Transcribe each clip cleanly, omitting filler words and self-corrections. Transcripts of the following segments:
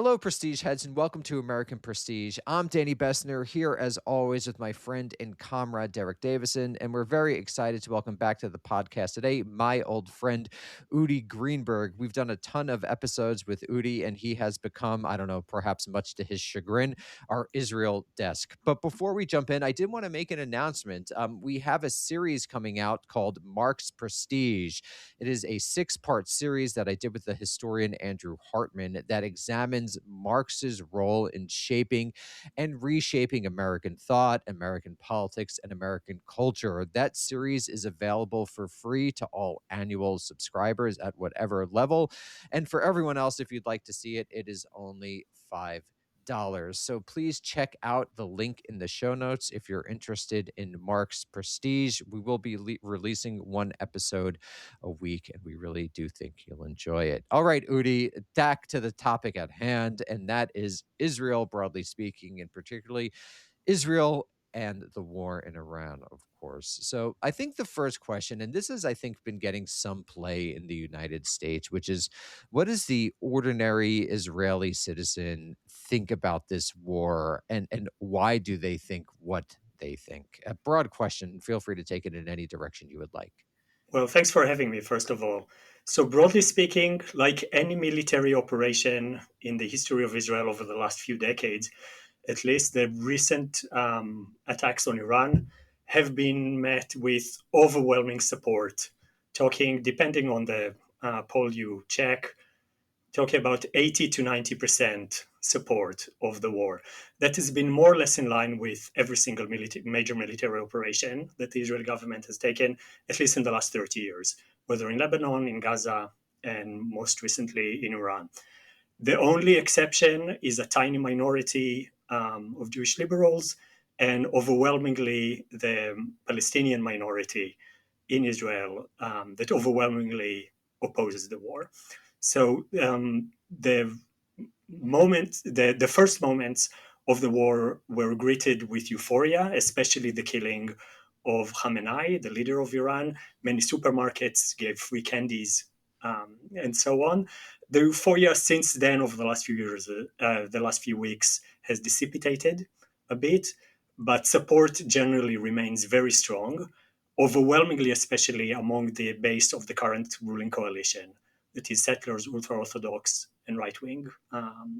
Hello, Prestige heads, and welcome to American Prestige. I'm Danny Bessner, here as always with my friend and comrade Derek Davison, and we're very excited to welcome back to the podcast today my old friend Udi Greenberg. We've done a ton of episodes with Udi, and he has become, I don't know, perhaps much to his chagrin, our Israel desk. But before we jump in, I did want to make an announcement. We have a series coming out called Mark's Prestige. It is a six-part series that I did with the historian Andrew Hartman that examines Marx's role in shaping and reshaping American thought, American politics, and American culture. That series is available for free to all annual subscribers at whatever level. And for everyone else, if you'd like to see it, it is only $5. So please check out the link in the show notes if you're interested in Mark's Prestige. We will be releasing one episode a week, and we really do think you'll enjoy it. All right, Udi, back to the topic at hand, and that is Israel, broadly speaking, and particularly Israel and the war in Iran, of course. So I think the first question, and this has, I think, been getting some play in the United States, which is what does the ordinary Israeli citizen think about this war, and why do they think what they think? A broad question. Feel free to take it in any direction you would like. Well, thanks for having me, first of all. So, broadly speaking, like any military operation in the history of Israel over the last few decades, at least the recent attacks on Iran have been met with overwhelming support. Talking, depending on the poll you check, talking about 80 to 90% support of the war. That has been more or less in line with every single major military operation that the Israeli government has taken, at least in the last 30 years, whether in Lebanon, in Gaza, and most recently in Iran. The only exception is a tiny minority of Jewish liberals, and overwhelmingly the Palestinian minority in Israel that overwhelmingly opposes the war. So the first moments of the war were greeted with euphoria, especially the killing of Khamenei, the leader of Iran. Many supermarkets gave free candies and so on. The euphoria since then, over the last few years, the last few weeks, has dissipated a bit, but support generally remains very strong, overwhelmingly, especially among the base of the current ruling coalition, that is settlers, ultra-Orthodox, and right-wing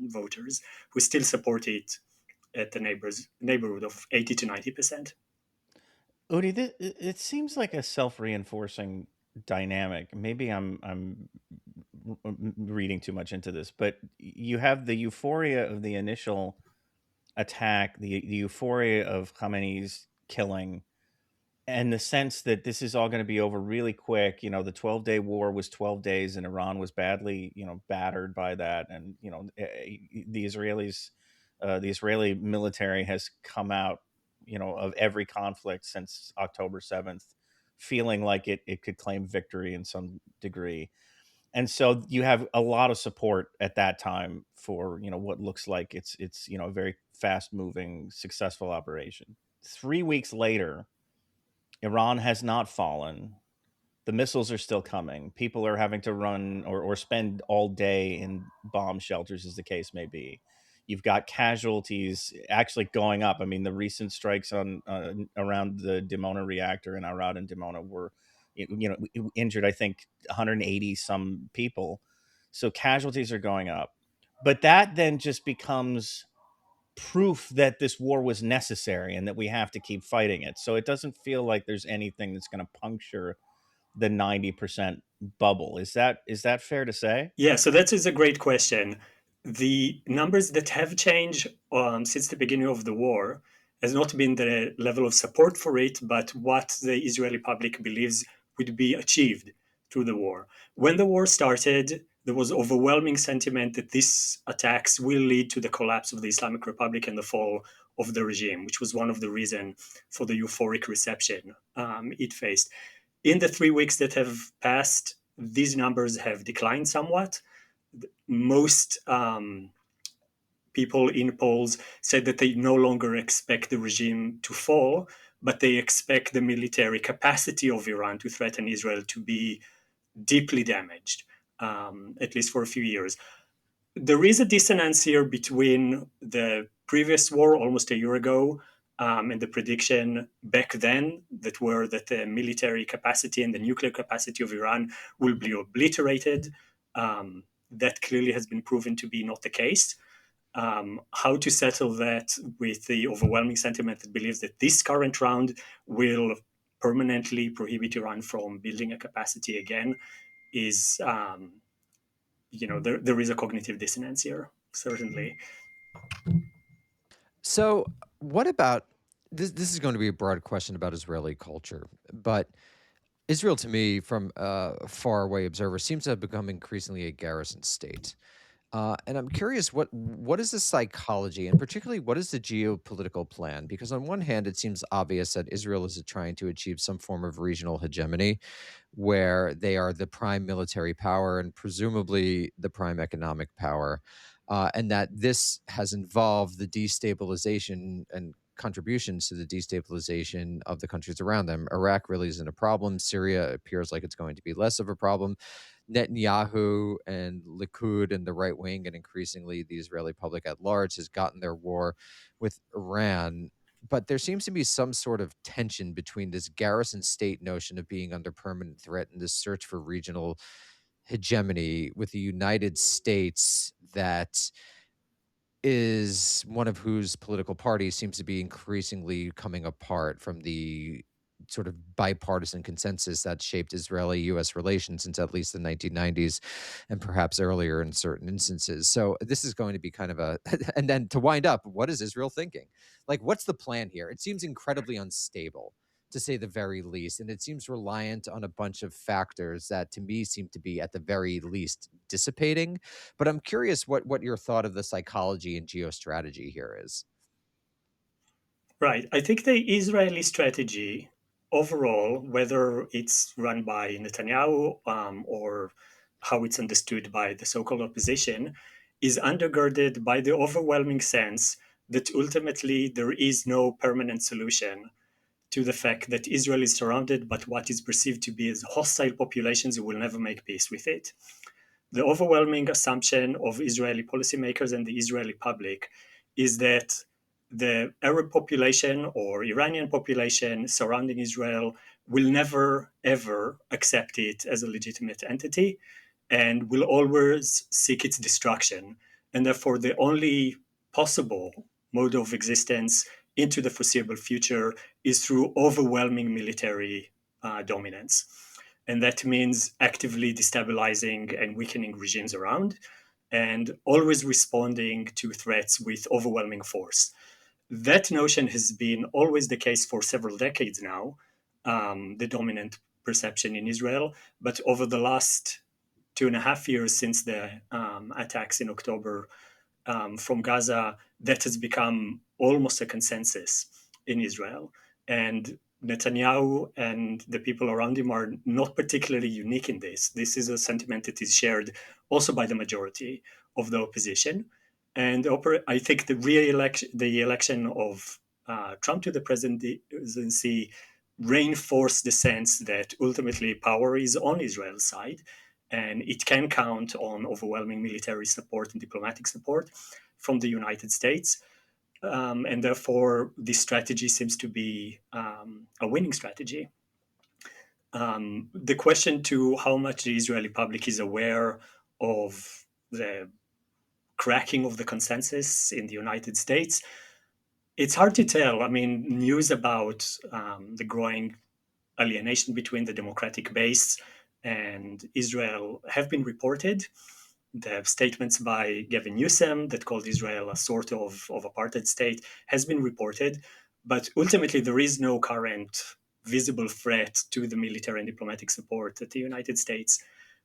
voters, who still support it at the neighborhood of 80 to 90%. Udi, it seems like a self-reinforcing dynamic. Maybe I'm reading too much into this, but you have the euphoria of the initial attack, the euphoria of Khamenei's killing, and the sense that this is all going to be over really quick. The 12-day war was 12 days, and Iran was badly, battered by that. And, the Israelis, the Israeli military has come out, of every conflict since October 7th, feeling like it could claim victory in some degree. And so you have a lot of support at that time for, what looks like it's a very fast moving, successful operation. 3 weeks later, Iran has not fallen. The missiles are still coming. People are having to run or spend all day in bomb shelters, as the case may be. You've got casualties actually going up. I mean, the recent strikes on around the Dimona reactor in Arad and Dimona were, injured, I think, 180 some people. So casualties are going up. But that then just becomes proof that this war was necessary and that we have to keep fighting it. So it doesn't feel like there's anything that's going to puncture the 90% bubble. Is that fair to say? Yeah, so that is a great question. The numbers that have changed since the beginning of the war has not been the level of support for it, but what the Israeli public believes would be achieved through the war. When the war started, there was overwhelming sentiment that these attacks will lead to the collapse of the Islamic Republic and the fall of the regime, which was one of the reasons for the euphoric reception it faced. In the 3 weeks that have passed, these numbers have declined somewhat. Most people in polls said that they no longer expect the regime to fall, but they expect the military capacity of Iran to threaten Israel to be deeply damaged, at least for a few years. there is a dissonance here between the previous war almost a year ago and the prediction back then that the military capacity and the nuclear capacity of Iran will be obliterated. That clearly has been proven to be not the case. How to settle that with the overwhelming sentiment that believes that this current round will permanently prohibit Iran from building a capacity again is, there is a cognitive dissonance here, certainly. So, what about this? This is going to be a broad question about Israeli culture, but Israel, to me, from a faraway observer, seems to have become increasingly a garrison state. And I'm curious, what is the psychology, and particularly what is the geopolitical plan? Because on one hand, it seems obvious that Israel is trying to achieve some form of regional hegemony, where they are the prime military power and presumably the prime economic power, and that this has involved the destabilization and contributions to the destabilization of the countries around them. Iraq really isn't a problem. Syria appears like it's going to be less of a problem. Netanyahu and Likud and the right wing, and increasingly the Israeli public at large, has gotten their war with Iran. But there seems to be some sort of tension between this garrison state notion of being under permanent threat and this search for regional hegemony with the United States, that is one of whose political parties seems to be increasingly coming apart from the sort of bipartisan consensus that shaped Israeli-US relations since at least the 1990s and perhaps earlier in certain instances. So this is going to be kind of a and then to wind up, what is Israel thinking? Like, what's the plan here? It seems incredibly unstable, to say the very least, and it seems reliant on a bunch of factors that to me seem to be at the very least dissipating. But I'm curious what your thought of the psychology and geostrategy here is. Right. I think the Israeli strategy overall, whether it's run by Netanyahu or how it's understood by the so called opposition, is undergirded by the overwhelming sense that ultimately there is no permanent solution to the fact that Israel is surrounded by what is perceived to be as hostile populations who will never make peace with it. The overwhelming assumption of Israeli policymakers and the Israeli public is that the Arab population or Iranian population surrounding Israel will never, ever accept it as a legitimate entity and will always seek its destruction. And therefore, the only possible mode of existence into the foreseeable future is through overwhelming military dominance. And that means actively destabilizing and weakening regimes around and always responding to threats with overwhelming force. That notion has been always the case for several decades now, the dominant perception in Israel. But over the last 2.5 years since the attacks in October from Gaza, that has become almost a consensus in Israel. And Netanyahu and the people around him are not particularly unique in this. This is a sentiment that is shared also by the majority of the opposition. And I think the election of Trump to the presidency reinforced the sense that ultimately power is on Israel's side, and it can count on overwhelming military support and diplomatic support from the United States. And therefore, this strategy seems to be a winning strategy. The question to how much the Israeli public is aware of the cracking of the consensus in the United States, it's hard to tell. I mean, news about the growing alienation between the democratic base and Israel have been reported. The statements by Gavin Newsom that called Israel a sort of apartheid state has been reported, but ultimately there is no current visible threat to the military and diplomatic support that the United States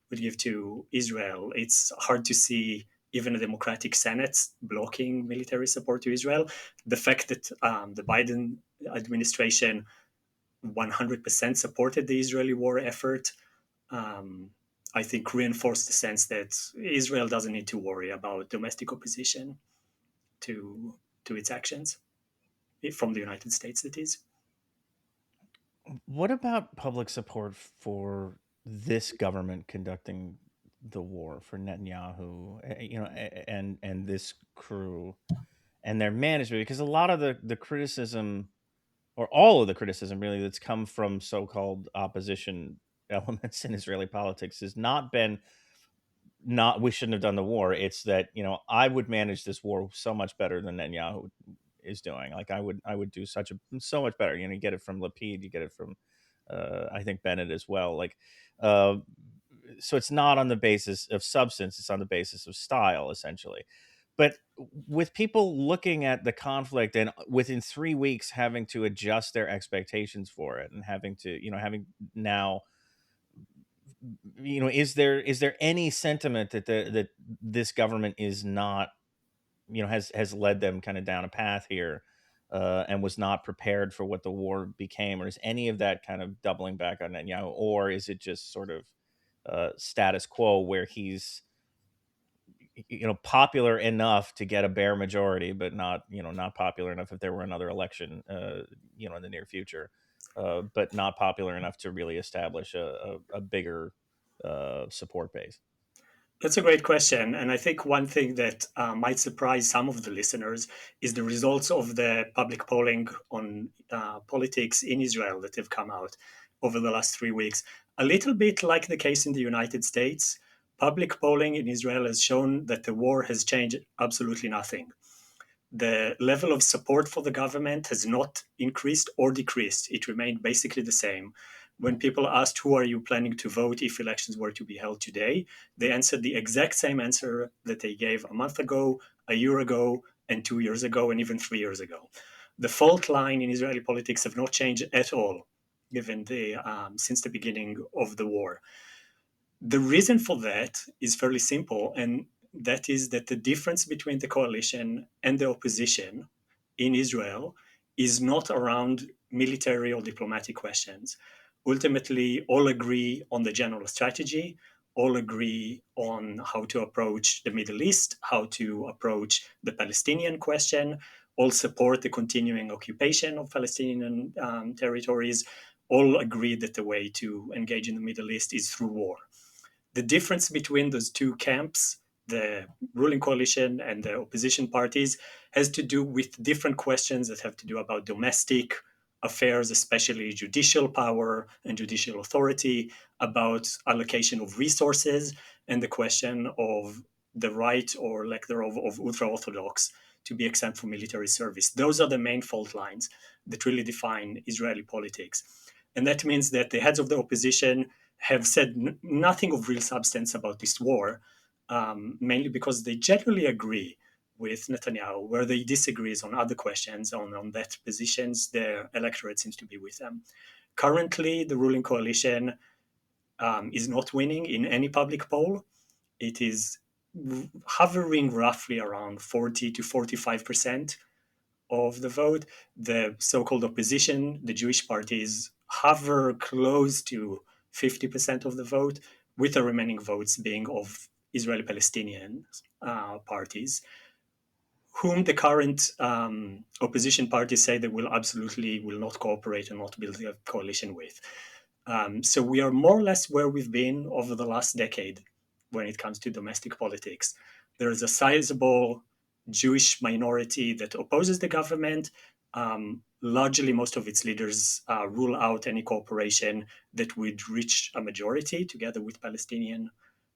would give to Israel. It's hard to see even a democratic Senate blocking military support to Israel. The fact that the Biden administration 100% supported the Israeli war effort, um, I think reinforced the sense that Israel doesn't need to worry about domestic opposition to its actions from the United States. That is. What about public support for this government conducting the war for Netanyahu, and this crew and their management, because a lot of the criticism, or all of the criticism really, that's come from so-called opposition elements in Israeli politics has not been, not we shouldn't have done the war. It's that, I would manage this war so much better than Netanyahu is doing. Like I would do so much better. You get it from Lapid, you get it from I think Bennett as well. Like uh, so it's not on the basis of substance, it's on the basis of style, essentially. But with people looking at the conflict and within 3 weeks having to adjust their expectations for it, and having to, having now, is there any sentiment that this government is not, has led them kind of down a path here, and was not prepared for what the war became? Or is any of that kind of doubling back on Netanyahu, or is it just sort of status quo, where he's, popular enough to get a bare majority, but not popular enough if there were another election, in the near future, but not popular enough to really establish a bigger support base? That's a great question. And I think one thing that might surprise some of the listeners is the results of the public polling on politics in Israel that have come out over the last 3 weeks. A little bit like the case in the United States, public polling in Israel has shown that the war has changed absolutely nothing. The level of support for the government has not increased or decreased. It remained basically the same. When people asked, who are you planning to vote if elections were to be held today, they answered the exact same answer that they gave a month ago, a year ago, and 2 years ago, and even 3 years ago. The fault line in Israeli politics have not changed at all, given since the beginning of the war. The reason for that is fairly simple, and that is that the difference between the coalition and the opposition in Israel is not around military or diplomatic questions. Ultimately, all agree on the general strategy, all agree on how to approach the Middle East, how to approach the Palestinian question, all support the continuing occupation of Palestinian territories, all agree that the way to engage in the Middle East is through war. The difference between those two camps, the ruling coalition and the opposition parties, has to do with different questions that have to do about domestic affairs, especially judicial power and judicial authority, about allocation of resources, and the question of the right or lack thereof of ultra-Orthodox to be exempt from military service. Those are the main fault lines that really define Israeli politics. And that means that the heads of the opposition have said nothing of real substance about this war, mainly because they generally agree with Netanyahu. Where they disagree is on other questions, on that positions, their electorate seems to be with them. Currently, the ruling coalition is not winning in any public poll. It is hovering roughly around 40 to 45% of the vote. The so-called opposition, the Jewish parties, hover close to 50% of the vote, with the remaining votes being of Israeli Palestinian parties, whom the current opposition parties say they will not cooperate and not build a coalition with. So we are more or less where we've been over the last decade when it comes to domestic politics. There is a sizable Jewish minority that opposes the government. Largely, most of its leaders rule out any cooperation that would reach a majority together with Palestinian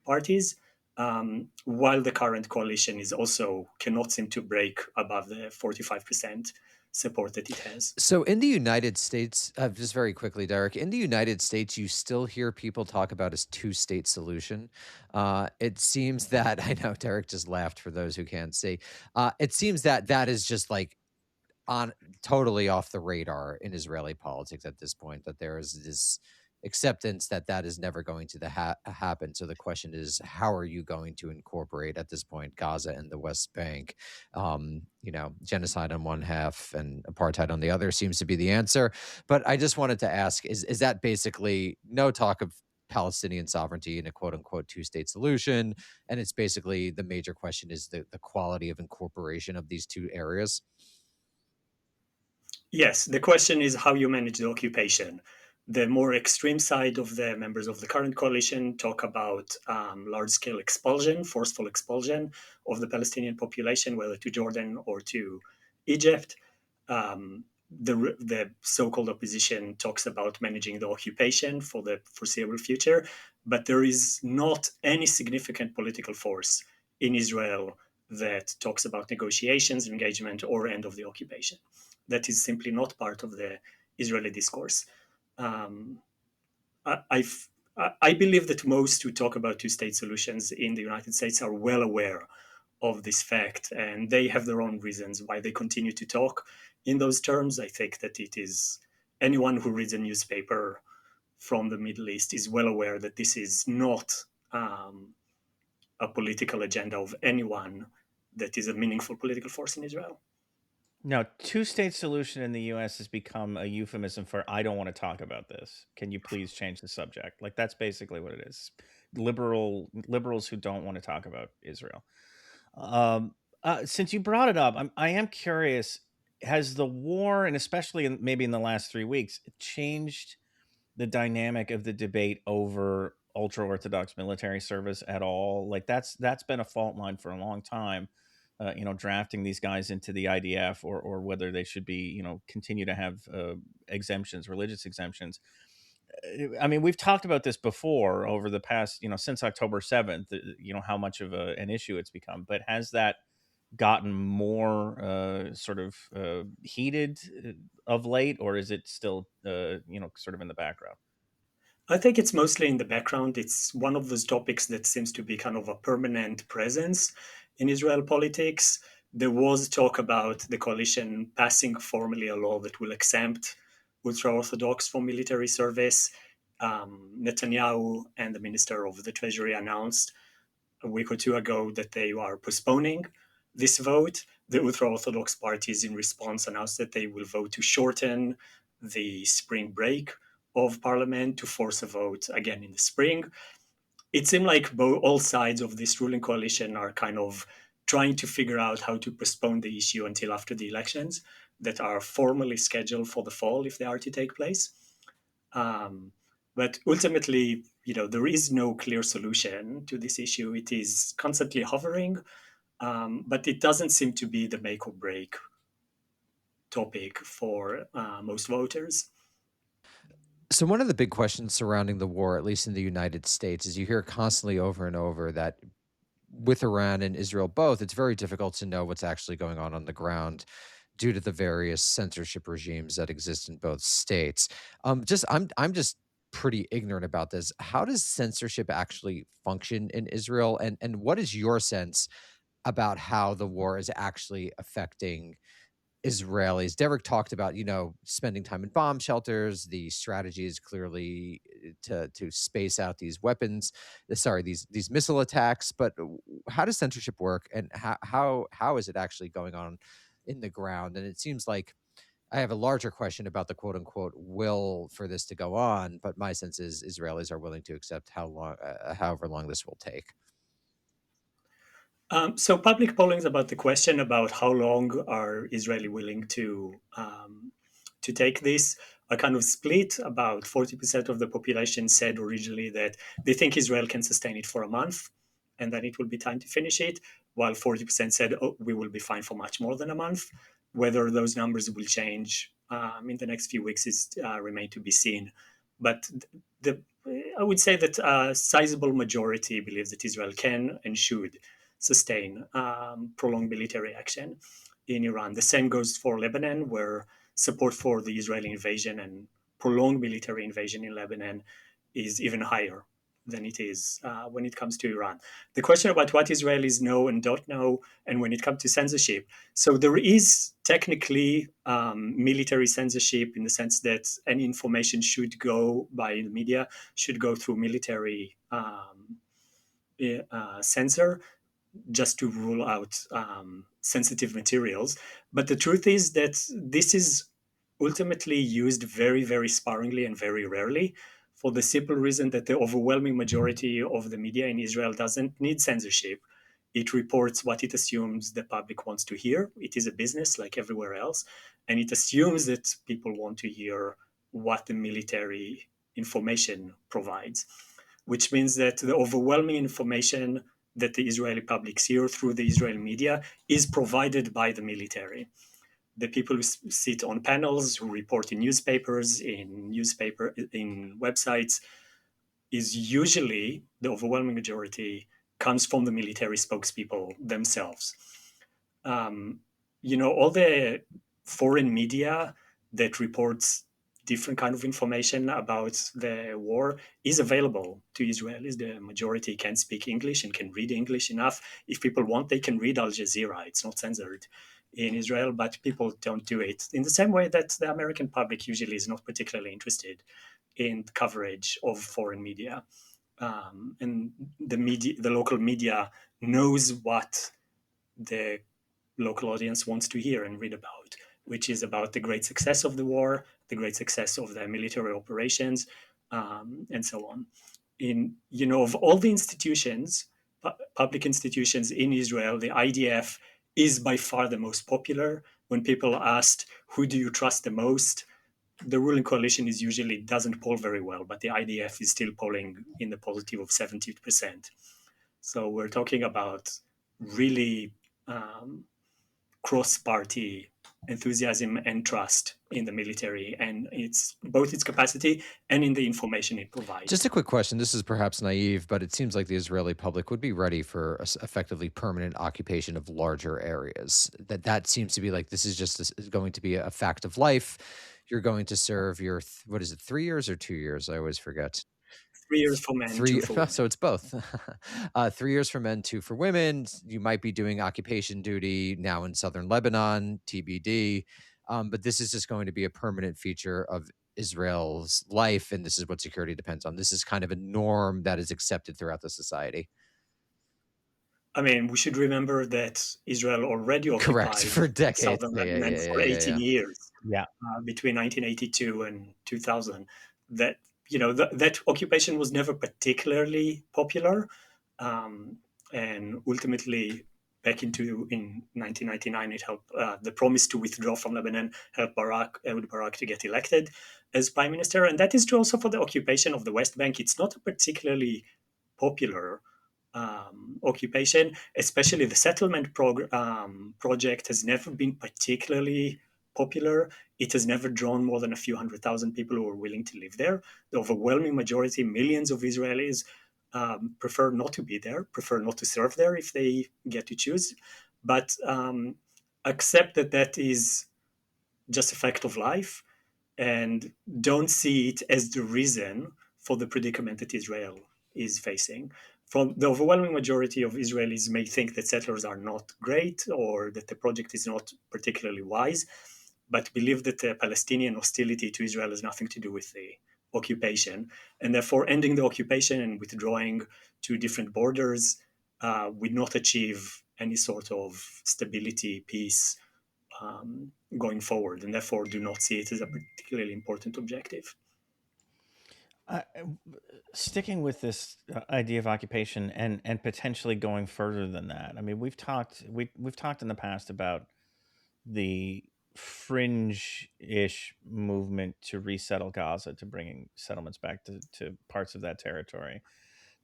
parties, while the current coalition is also cannot seem to break above the 45% support that it has. So in the United States, just very quickly, Derek, in the United States, you still hear people talk about a two-state solution. It seems that I know Derek just laughed for those who can't see. It seems that that is just like on totally off the radar in Israeli politics at this point, that there is this acceptance that that is never going to happen. So the question is, how are you going to incorporate at this point Gaza and the West Bank? Genocide on one half and apartheid on the other seems to be the answer. But I just wanted to ask, is that basically no talk of Palestinian sovereignty in a quote unquote two-state solution? And it's basically the major question is the quality of incorporation of these two areas. Yes, the question is how you manage the occupation. The more extreme side of the members of the current coalition talk about large-scale expulsion, forceful expulsion of the Palestinian population, whether to Jordan or to Egypt. The so-called opposition talks about managing the occupation for the foreseeable future, but there is not any significant political force in Israel that talks about negotiations, engagement, or end of the occupation. That is simply not part of the Israeli discourse. Um, I believe that most who talk about two-state solutions in the United States are well aware of this fact, and they have their own reasons why they continue to talk in those terms. I think that it is anyone who reads a newspaper from the Middle East is well aware that this is not a political agenda of anyone that is a meaningful political force in Israel. Now, two-state solution in the U.S. has become a euphemism for "I don't want to talk about this. Can you please change the subject?" Like that's basically what it is. Liberals who don't want to talk about Israel. Um, since you brought it up, I am curious: has the war, and especially maybe in the last 3 weeks, changed the dynamic of the debate over ultra-Orthodox military service at all? Like that's been a fault line for a long time. Drafting these guys into the IDF, or whether they should be, continue to have exemptions, religious exemptions. I mean, we've talked about this before over the past, since October 7th, how much of an issue it's become. But has that gotten more sort of heated of late, or is it still, sort of in the background? I think it's mostly in the background. It's one of those topics that seems to be kind of a permanent presence in Israel politics. There was talk about the coalition passing formally a law that will exempt ultra-Orthodox from military service. Netanyahu and the Minister of the Treasury announced a week or two ago that they are postponing this vote. The ultra-Orthodox parties, in response, announced that they will vote to shorten the spring break of parliament to force a vote again in the spring. It seemed like all sides of this ruling coalition are kind of trying to figure out how to postpone the issue until after the elections that are formally scheduled for the fall, if they are to take place. But ultimately, there is no clear solution to this issue. It is constantly hovering, but it doesn't seem to be the make or break topic for most voters. So one of the big questions surrounding the war, at least in the United States, is you hear constantly over and over that with Iran and Israel both, it's very difficult to know what's actually going on the ground due to the various censorship regimes that exist in both states. I'm just pretty ignorant about this. How does censorship actually function in Israel, and what is your sense about how the war is actually affecting Israelis? Derek talked about, spending time in bomb shelters. The strategy is clearly to space out these weapons, these missile attacks. But how does censorship work, and how is it actually going on in the ground? And it seems like I have a larger question about the quote unquote will for this to go on, but my sense is Israelis are willing to accept however long this will take. So public polling is about the question about how long are Israeli willing to take this. A kind of split. About 40% of the population said originally that they think Israel can sustain it for a month, and then it will be time to finish it. While 40% said, "Oh, we will be fine for much more than a month." Whether those numbers will change in the next few weeks is remain to be seen. But the I would say that a sizable majority believes that Israel can and should sustain prolonged military action in Iran. The same goes for Lebanon, where support for the Israeli invasion and prolonged military invasion in Lebanon is even higher than it is when it comes to Iran. The question about what Israelis know and don't know, and when it comes to censorship, so there is technically military censorship in the sense that any information should go by the media, should go through military censor, just to rule out sensitive materials. But the truth is that this is ultimately used very, very sparingly and very rarely, for the simple reason that the overwhelming majority of the media in Israel doesn't need censorship. It reports what it assumes the public wants to hear. It is a business like everywhere else. And it assumes that people want to hear what the military information provides, which means that the overwhelming information that the Israeli public hear through the Israeli media is provided by the military. The people who sit on panels, who report in newspapers, in websites, is usually the overwhelming majority comes from the military spokespeople themselves. Um, all the foreign media that reports different kind of information about the war is available to Israelis. The majority can speak English and can read English enough. If people want, they can read Al Jazeera. It's not censored in Israel, but people don't do it in the same way that the American public usually is not particularly interested in coverage of foreign media. And the local media knows what the local audience wants to hear and read about, which is about the great success of the war, the great success of the military operations, and so on. Of all the institutions, public institutions in Israel, the IDF is by far the most popular. When people are asked, who do you trust the most? The ruling coalition is usually doesn't poll very well, but the IDF is still polling in the positive of 70%. So we're talking about really cross-party enthusiasm and trust in the military, and it's both its capacity and in the information it provides. Just a quick question. This is perhaps naive, but it seems like the Israeli public would be ready for effectively permanent occupation of larger areas. That seems to be like this is just going to be a fact of life. You're going to serve your what is it, 3 years or 2 years? I always forget. 3 years for men, 2 for women. So it's both. 3 years for men, 2 for women. You might be doing occupation duty now in southern Lebanon, TBD. But this is just going to be a permanent feature of Israel's life, and this is what security depends on. This is kind of a norm that is accepted throughout the society. I mean, we should remember that Israel already occupied for decades. southern Lebanon for 18 years. Yeah. Between 1982 and 2000. That that occupation was never particularly popular, and ultimately back in 1999, it helped the promise to withdraw from Lebanon helped Ehud Barak to get elected as prime minister, and that is true also for the occupation of the West Bank. It's not a particularly popular occupation, especially the settlement project has never been particularly popular. It has never drawn more than a few 100,000 people who are willing to live there. The overwhelming majority, millions of Israelis, prefer not to be there, prefer not to serve there if they get to choose, but accept that is just a fact of life and don't see it as the reason for the predicament that Israel is facing. From the overwhelming majority of Israelis may think that settlers are not great or that the project is not particularly wise, but believe that the Palestinian hostility to Israel has nothing to do with the occupation, and therefore ending the occupation and withdrawing to different borders would not achieve any sort of stability, peace going forward, and therefore do not see it as a particularly important objective. Sticking with this idea of occupation and potentially going further than that. I mean, we've talked in the past about the fringe-ish movement to resettle Gaza, to bringing settlements back to parts of that territory.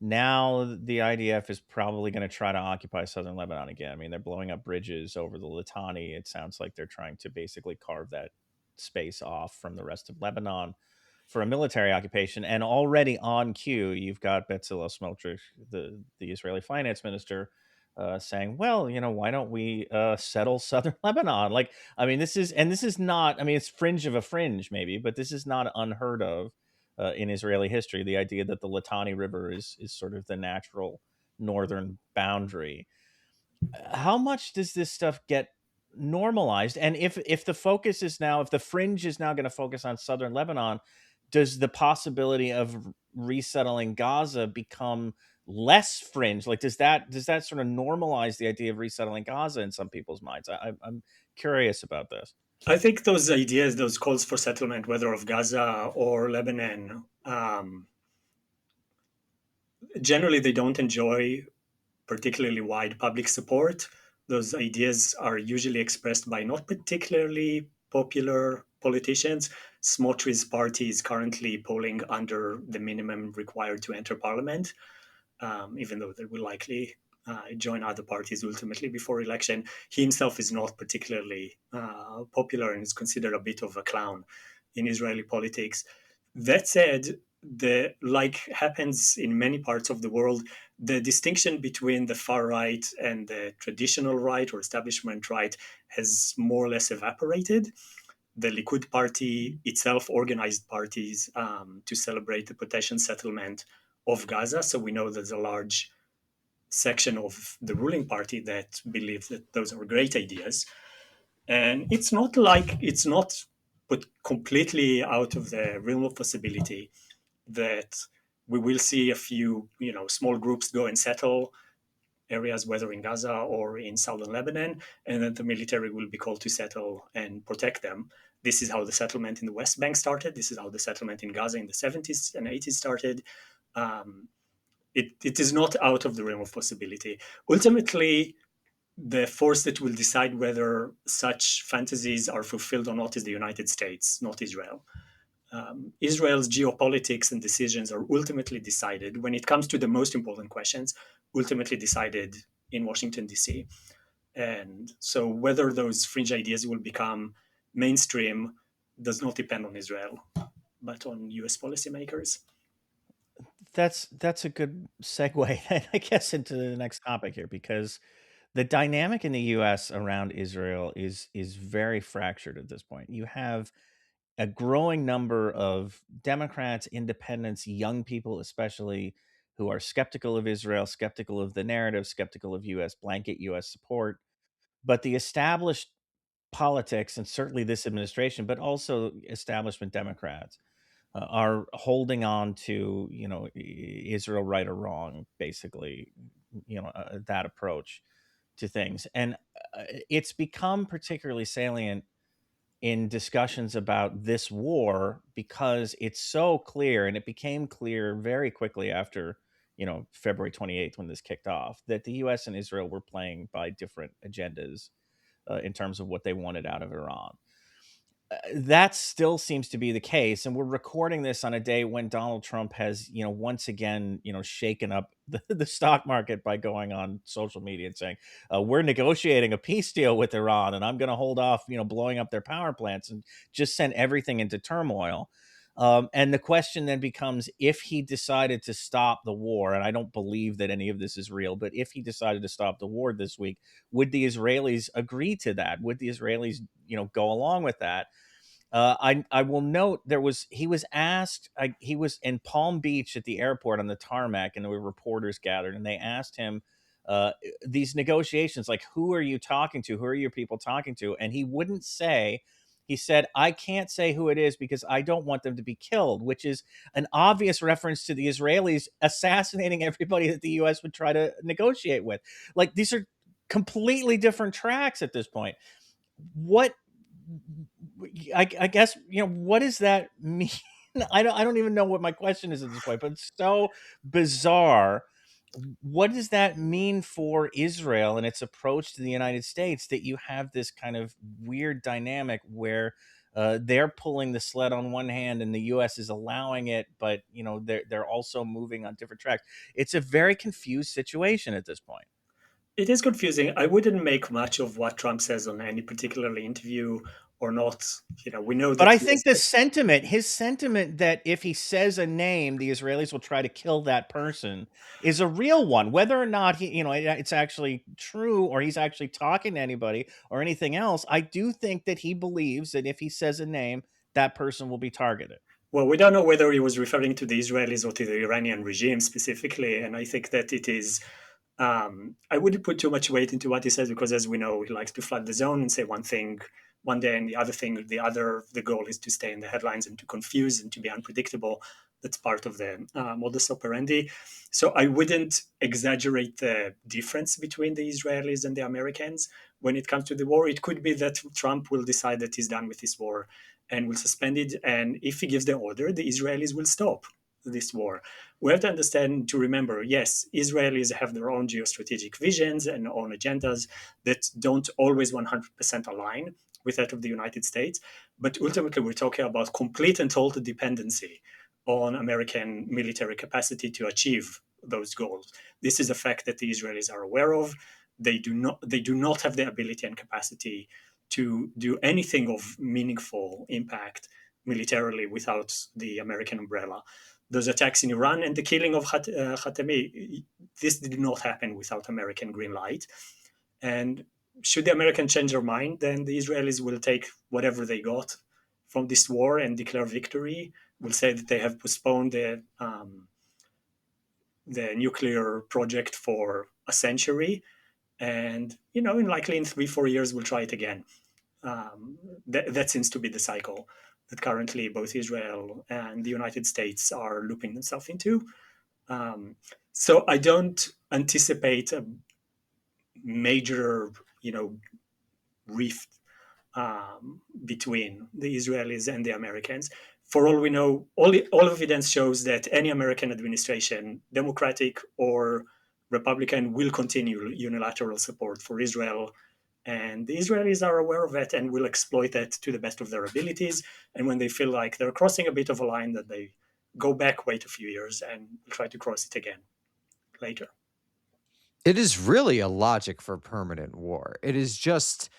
Now the IDF is probably going to try to occupy southern Lebanon again. I mean, they're blowing up bridges over the Litani. It sounds like they're trying to basically carve that space off from the rest of Lebanon for a military occupation. And already on cue, you've got Bezalel Smotrich, the Israeli finance minister, saying, well, why don't we settle southern Lebanon? Like, I mean, this is not, I mean, it's fringe of a fringe maybe, but this is not unheard of in Israeli history. The idea that the Litani River is sort of the natural northern boundary. How much does this stuff get normalized? And if the focus is now, if the fringe is now going to focus on southern Lebanon, does the possibility of resettling Gaza become less fringe? Like, does that sort of normalize the idea of resettling Gaza in some people's minds? I'm curious about this. I think those ideas, those calls for settlement, whether of Gaza or Lebanon, generally they don't enjoy particularly wide public support. Those ideas are usually expressed by not particularly popular politicians. Smotri's party is currently polling under the minimum required to enter parliament, even though they will likely join other parties ultimately before election. He himself is not particularly popular and is considered a bit of a clown in Israeli politics. That said, like happens in many parts of the world, the distinction between the far right and the traditional right or establishment right has more or less evaporated. The Likud party itself organized parties to celebrate the potential settlement of Gaza. So we know there's a large section of the ruling party that believes that those are great ideas. And it's not put completely out of the realm of possibility that we will see a few, small groups go and settle areas, whether in Gaza or in southern Lebanon, and then the military will be called to settle and protect them. This is how the settlement in the West Bank started. This is how the settlement in Gaza in the 70s and 80s started. Um, it is not out of the realm of possibility. Ultimately, the force that will decide whether such fantasies are fulfilled or not is the United States, not Israel. Israel's geopolitics and decisions are ultimately decided, when it comes to the most important questions, ultimately decided in Washington, D.C. And so whether those fringe ideas will become mainstream does not depend on Israel, but on US policymakers. That's a good segue, I guess, into the next topic here, because the dynamic in the U.S. around Israel is very fractured at this point. You have a growing number of Democrats, independents, young people especially, who are skeptical of Israel, skeptical of the narrative, skeptical of blanket U.S. support. But the established politics, and certainly this administration, but also establishment Democrats, are holding on to, Israel right or wrong, basically, that approach to things. And it's become particularly salient in discussions about this war because it's so clear, and it became clear very quickly after, February 28th, when this kicked off, that the US and Israel were playing by different agendas in terms of what they wanted out of Iran. That still seems to be the case, and we're recording this on a day when Donald Trump has, once again, shaken up the stock market by going on social media and saying, we're negotiating a peace deal with Iran, and I'm going to hold off, blowing up their power plants, and just send everything into turmoil. And the question then becomes, if he decided to stop the war, and I don't believe that any of this is real, but if he decided to stop the war this week, would the Israelis agree to that? Would the Israelis, go along with that? I will note he was asked, he was in Palm Beach at the airport on the tarmac, and there were reporters gathered, and they asked him these negotiations, like, who are you talking to? Who are your people talking to? And he wouldn't say. He said, I can't say who it is because I don't want them to be killed, which is an obvious reference to the Israelis assassinating everybody that the U.S. would try to negotiate with. Like, these are completely different tracks at this point. What I guess, what does that mean? I don't even know what my question is at this point, but it's so bizarre. What does that mean for Israel and its approach to the United States, that you have this kind of weird dynamic where they're pulling the sled on one hand and the U.S. is allowing it, but they're also moving on different tracks. It's a very confused situation at this point. It is confusing. I wouldn't make much of what Trump says on any particular interview or not. We know that. But I think his sentiment that if he says a name, the Israelis will try to kill that person, is a real one. Whether or not it's actually true, or he's actually talking to anybody or anything else, I do think that he believes that if he says a name, that person will be targeted. Well, we don't know whether he was referring to the Israelis or to the Iranian regime specifically, and I think that it is. I wouldn't put too much weight into what he says because, as we know, he likes to flood the zone and say one thing one day and the other thing the other. The goal is to stay in the headlines and to confuse and to be unpredictable. That's part of the modus operandi. So I wouldn't exaggerate the difference between the Israelis and the Americans when it comes to the war. It could be that Trump will decide that he's done with this war and will suspend it. And if he gives the order, the Israelis will stop this war. We have to understand, to remember, yes, Israelis have their own geostrategic visions and own agendas that don't always 100% align with that of the United States. But ultimately, we're talking about complete and total dependency on American military capacity to achieve those goals. This is a fact that the Israelis are aware of. They do not have the ability and capacity to do anything of meaningful impact militarily without the American umbrella. Those attacks in Iran and the killing of Khatami, this did not happen without American green light. And should the Americans change their mind, then the Israelis will take whatever they got from this war and declare victory. Will say that they have postponed the nuclear project for a century, and likely in 3-4 years we'll try it again. That seems to be the cycle that currently both Israel and the United States are looping themselves into. So I don't anticipate a major, rift between the Israelis and the Americans. For all we know, all evidence shows that any American administration, Democratic or Republican, will continue unilateral support for Israel. And the Israelis are aware of it and will exploit that to the best of their abilities. And when they feel like they're crossing a bit of a line, that they go back, wait a few years, and try to cross it again later. It is really a logic for permanent war. It is just,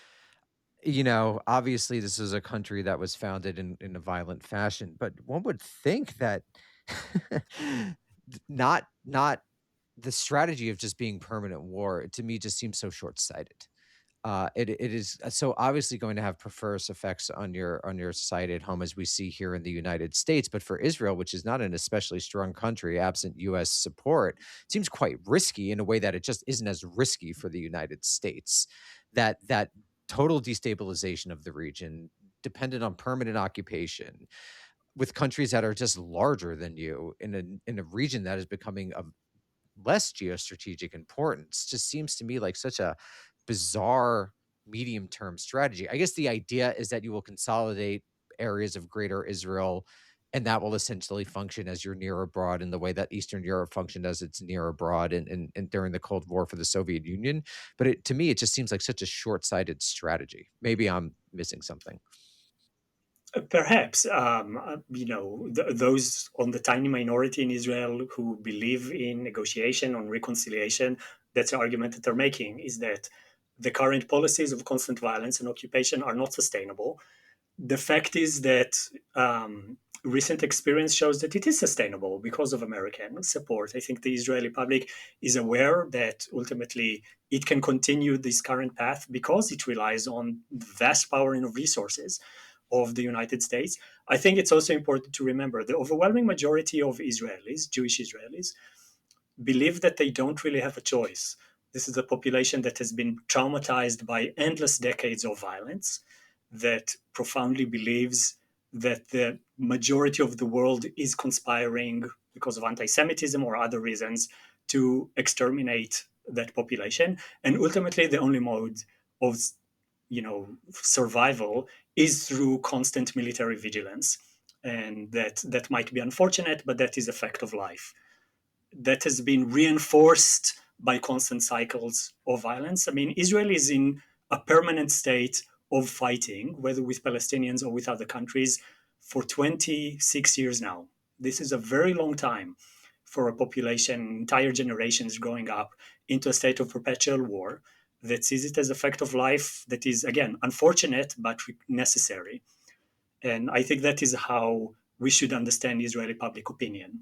obviously this is a country that was founded in a violent fashion, but one would think that not the strategy of just being permanent war, to me, just seems so short-sighted. It is so obviously going to have perverse effects on your society at home, as we see here in the United States. But for Israel, which is not an especially strong country, absent U.S. support, it seems quite risky in a way that it just isn't as risky for the United States. That total destabilization of the region, dependent on permanent occupation, with countries that are just larger than you in a region that is becoming of less geostrategic importance, just seems to me like such a bizarre medium-term strategy. I guess the idea is that you will consolidate areas of greater Israel, and that will essentially function as your near abroad in the way that Eastern Europe functioned as its near abroad and during the Cold War for the Soviet Union. But to me, it just seems like such a short-sighted strategy. Maybe I'm missing something. Perhaps, those on the tiny minority in Israel who believe in negotiation, on reconciliation, that's the argument that they're making, is that the current policies of constant violence and occupation are not sustainable. The fact is that recent experience shows that it is sustainable because of American support. I think the Israeli public is aware that ultimately it can continue this current path because it relies on vast power and resources of the United States. I think it's also important to remember the overwhelming majority of Israelis, Jewish Israelis, believe that they don't really have a choice. This is a population that has been traumatized by endless decades of violence, that profoundly believes that the majority of the world is conspiring because of anti Semitism or other reasons to exterminate that population. And ultimately, the only mode of survival is through constant military vigilance. And that might be unfortunate, but that is a fact of life. That has been reinforced by constant cycles of violence. I mean, Israel is in a permanent state of fighting, whether with Palestinians or with other countries, for 26 years now. This is a very long time for a population, entire generations growing up into a state of perpetual war that sees it as a fact of life that is, again, unfortunate but necessary. And I think that is how we should understand Israeli public opinion.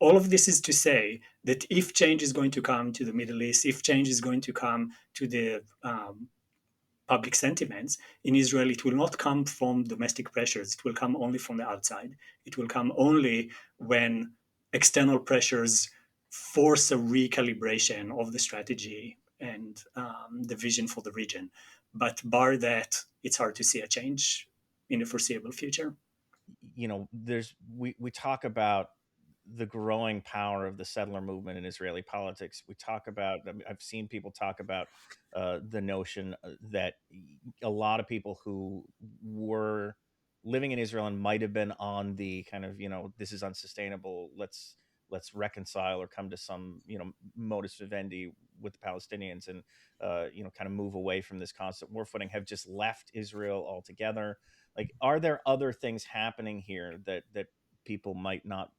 All of this is to say that if change is going to come to the Middle East, if change is going to come to the public sentiments in Israel, it will not come from domestic pressures. It will come only from the outside. It will come only when external pressures force a recalibration of the strategy and the vision for the region. But bar that, it's hard to see a change in the foreseeable future. We talk about the growing power of the settler movement in Israeli politics. We talk about, I've seen people talk about the notion that a lot of people who were living in Israel and might have been on the kind of, this is unsustainable, let's reconcile or come to some, modus vivendi, with the Palestinians and kind of move away from this constant war footing have just left Israel altogether. Like, are there other things happening here that people might not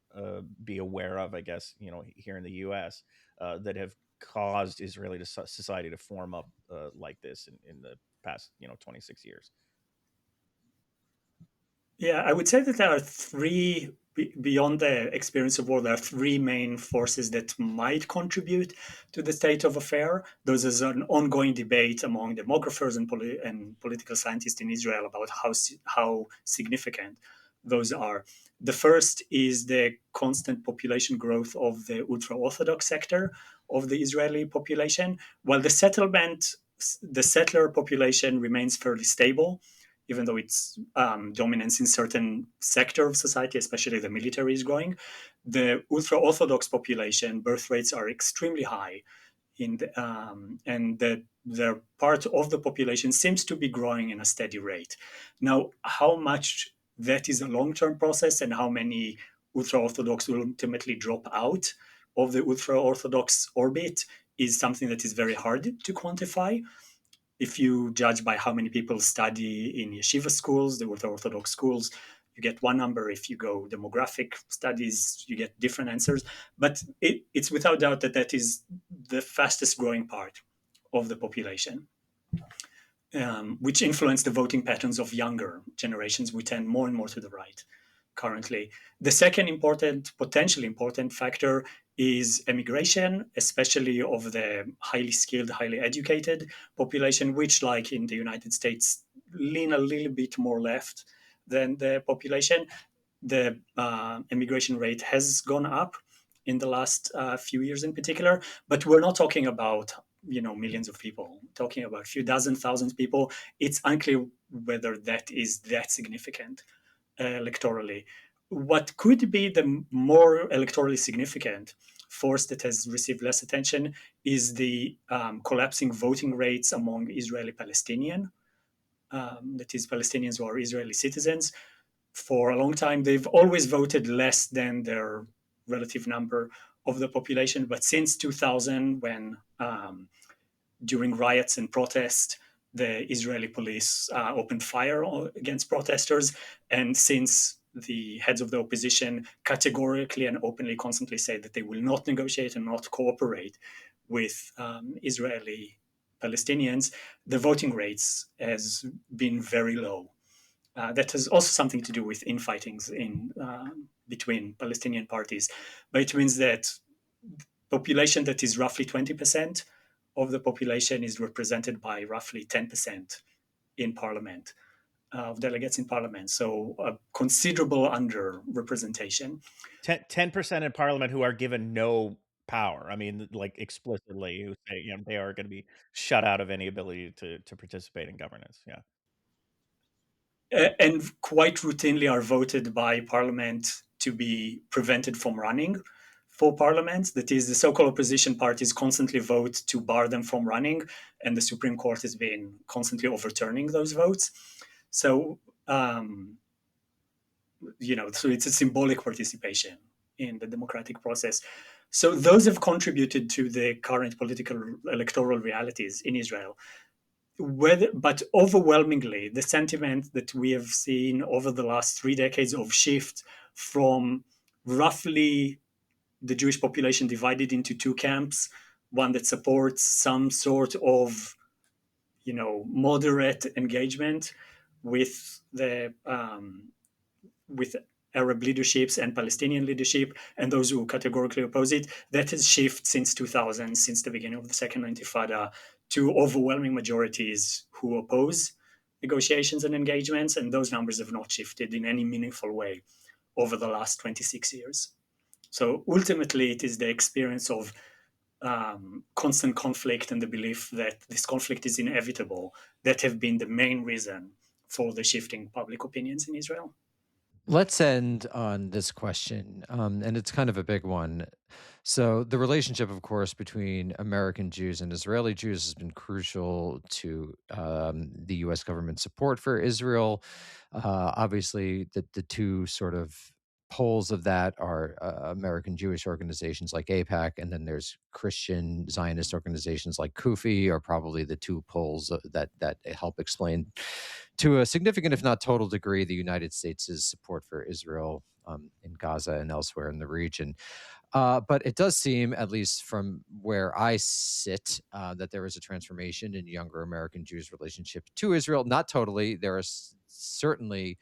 be aware of, I guess, here in the US, that have caused Israeli society to form up like this in the past 26 years? Yeah, I would say that there are beyond the experience of war, there are three main forces that might contribute to the state of affair. Those is an ongoing debate among demographers and political scientists in Israel about how significant those are. The first is the constant population growth of the ultra-Orthodox sector of the Israeli population, while the settler population remains fairly stable, even though its dominance in certain sector of society, especially the military, is growing. The ultra-Orthodox population birth rates are extremely high, and their part of the population seems to be growing in a steady rate. Now, how much that is a long-term process and how many ultra-Orthodox will ultimately drop out of the ultra-Orthodox orbit is something that is very hard to quantify. If you judge by how many people study in yeshiva schools, the Orthodox schools, you get one number. If you go demographic studies, you get different answers. But it's without doubt that that is the fastest growing part of the population, which influence the voting patterns of younger generations. We tend more and more to the right currently. The second potentially important factor is immigration, especially of the highly skilled, highly educated population, which, like in the United States, lean a little bit more left than the population. The immigration rate has gone up in the last few years in particular, but we're not talking about millions of people. We're talking about a few dozen thousand people. It's unclear whether that is that significant electorally. What could be the more electorally significant force that has received less attention is the collapsing voting rates among Israeli Palestinian, that is, Palestinians who are Israeli citizens. For a long time, they've always voted less than their relative number of the population. But since 2000, when during riots and protests, the Israeli police opened fire against protesters, and since the heads of the opposition categorically and openly constantly say that they will not negotiate and not cooperate with Israeli Palestinians, the voting rates has been very low. That has also something to do with infightings between Palestinian parties, but it means that population that is roughly 20% of the population is represented by roughly 10% in parliament, of delegates in parliament. So a considerable underrepresentation. 10% in parliament who are given no power. I mean, like, explicitly, who say they are going to be shut out of any ability to participate in governance. Yeah. And quite routinely are voted by parliament to be prevented from running for parliament. That is, the so-called opposition parties constantly vote to bar them from running, and the Supreme Court has been constantly overturning those votes. So, so it's a symbolic participation in the democratic process. So those have contributed to the current political electoral realities in Israel. But overwhelmingly, the sentiment that we have seen over the last 3 decades of shift from roughly the Jewish population divided into two camps, one that supports some sort of, moderate engagement with with Arab leaderships and Palestinian leadership, and those who categorically oppose it. That has shifted since 2000, since the beginning of the Second Intifada, to overwhelming majorities who oppose negotiations and engagements, and those numbers have not shifted in any meaningful way over the last 26 years. So ultimately, it is the experience of constant conflict and the belief that this conflict is inevitable that have been the main reason for the shifting public opinions in Israel. Let's end on this question, and it's kind of a big one. So, the relationship, of course, between American Jews and Israeli Jews has been crucial to the U.S. government support for Israel. Obviously, the two sort of poles of that are American Jewish organizations like AIPAC, and then there's Christian Zionist organizations like Kufi, are probably the two poles that help explain, to a significant, if not total degree, the United States' support for Israel in Gaza and elsewhere in the region. But it does seem, at least from where I sit, that there is a transformation in younger American Jews' relationship to Israel. Not totally. There are certainly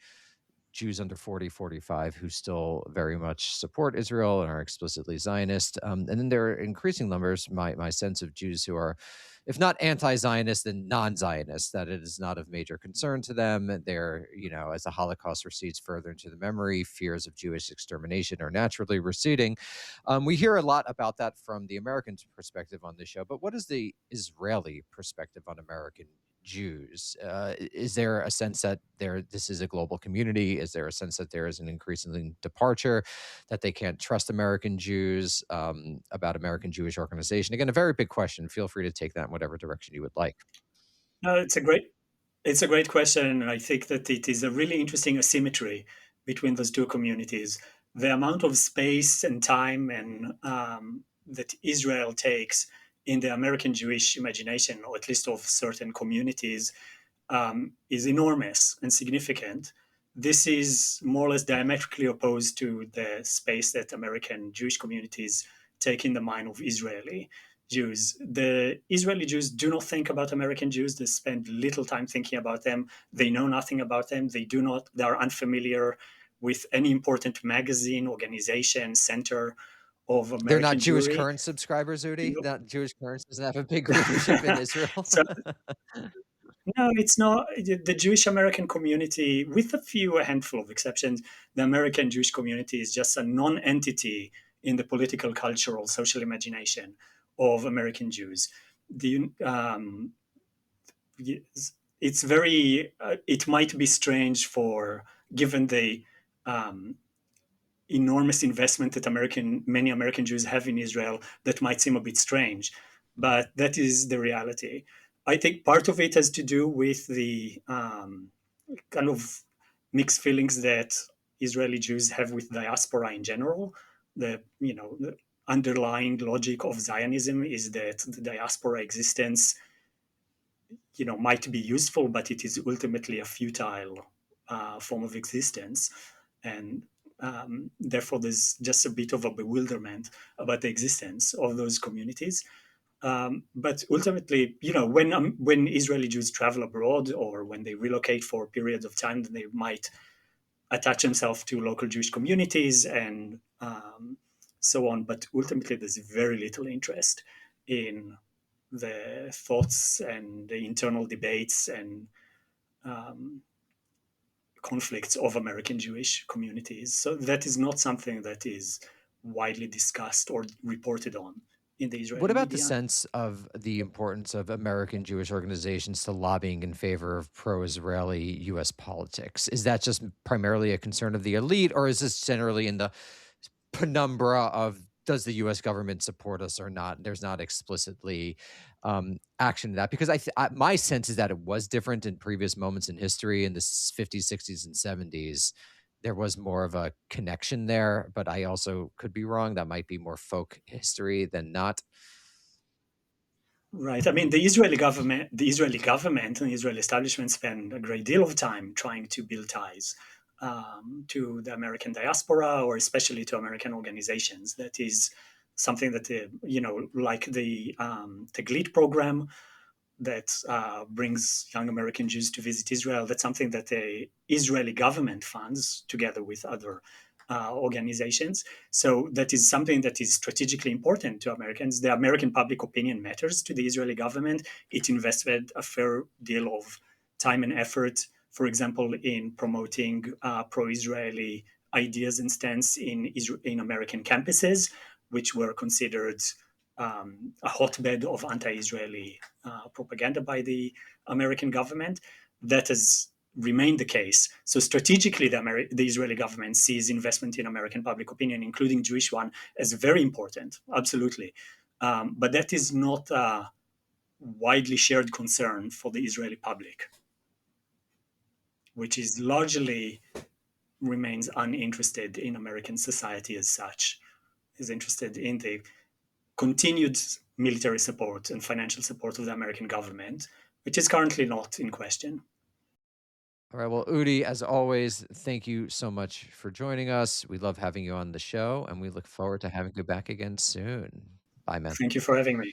Jews under 40, 45 who still very much support Israel and are explicitly Zionist. And then there are increasing numbers, my sense, of Jews who are, if not anti-Zionist, then non-Zionist, that it is not of major concern to them. They're, as the Holocaust recedes further into the memory, fears of Jewish extermination are naturally receding. We hear a lot about that from the American perspective on this show, but what is the Israeli perspective on American Jews? Is there a sense that this is a global community? Is there a sense that there is an increasing departure, that they can't trust American Jews, about American Jewish organization? Again, a very big question. Feel free to take that in whatever direction you would like. No, it's a great question, and I think that it is a really interesting asymmetry between those two communities. The amount of space and time and that Israel takes in the American Jewish imagination, or at least of certain communities, is enormous and significant. This is more or less diametrically opposed to the space that American Jewish communities take in the mind of Israeli Jews. The Israeli Jews do not think about American Jews. They spend little time thinking about them. They know nothing about them. They are unfamiliar with any important magazine, organization, center of They're not American Jewish Jewry. Current subscribers, Udi? You know, Not Jewish Currents doesn't have a big readership in Israel. so no, it's not. The Jewish American community, with a handful of exceptions, the American Jewish community is just a non entity in the political, cultural, social imagination of American Jews. The, it's very, it might be strange given the um, enormous investment that many American Jews have in Israel, that might seem a bit strange, but that is the reality. I think part of it has to do with the kind of mixed feelings that Israeli Jews have with diaspora in general. The underlying logic of Zionism is that the diaspora existence, might be useful, but it is ultimately a futile form of existence, and therefore there's just a bit of a bewilderment about the existence of those communities. But ultimately, when Israeli Jews travel abroad or when they relocate for periods of time, then they might attach themselves to local Jewish communities and so on. But ultimately, there's very little interest in the thoughts and the internal debates and um, conflicts of American Jewish communities. So that is not something that is widely discussed or reported on in the What Israeli about the media. sense of the importance of American Jewish organizations to lobbying in favor of pro-Israeli U.S. politics? Is that just primarily a concern of the elite, or is this generally in the penumbra of, does the U.S. government support us or not? There's not explicitly action to that, because my sense is that it was different in previous moments in history in the 50s, 60s, and 70s. There was more of a connection there, but I also could be wrong. That might be more folk history than not. Right. I mean, the Israeli government and the Israeli establishment spend a great deal of time trying to build ties to the American diaspora, or especially to American organizations. That is something that, like the Taglit program that brings young American Jews to visit Israel. That's something that the Israeli government funds together with other organizations. So that is something that is strategically important to Americans. The American public opinion matters to the Israeli government. It invested a fair deal of time and effort, for example, in promoting pro-Israeli ideas and stance in American campuses, which were considered a hotbed of anti-Israeli propaganda by the American government. That has remained the case. So strategically, the Israeli government sees investment in American public opinion, including Jewish one, as very important, absolutely. But that is not a widely shared concern for the Israeli public, which is largely remains uninterested in American society as such, is interested in the continued military support and financial support of the American government, which is currently not in question. All right. Well, Udi, as always, thank you so much for joining us. We love having you on the show, and we look forward to having you back again soon. Bye, man. Thank you for having me.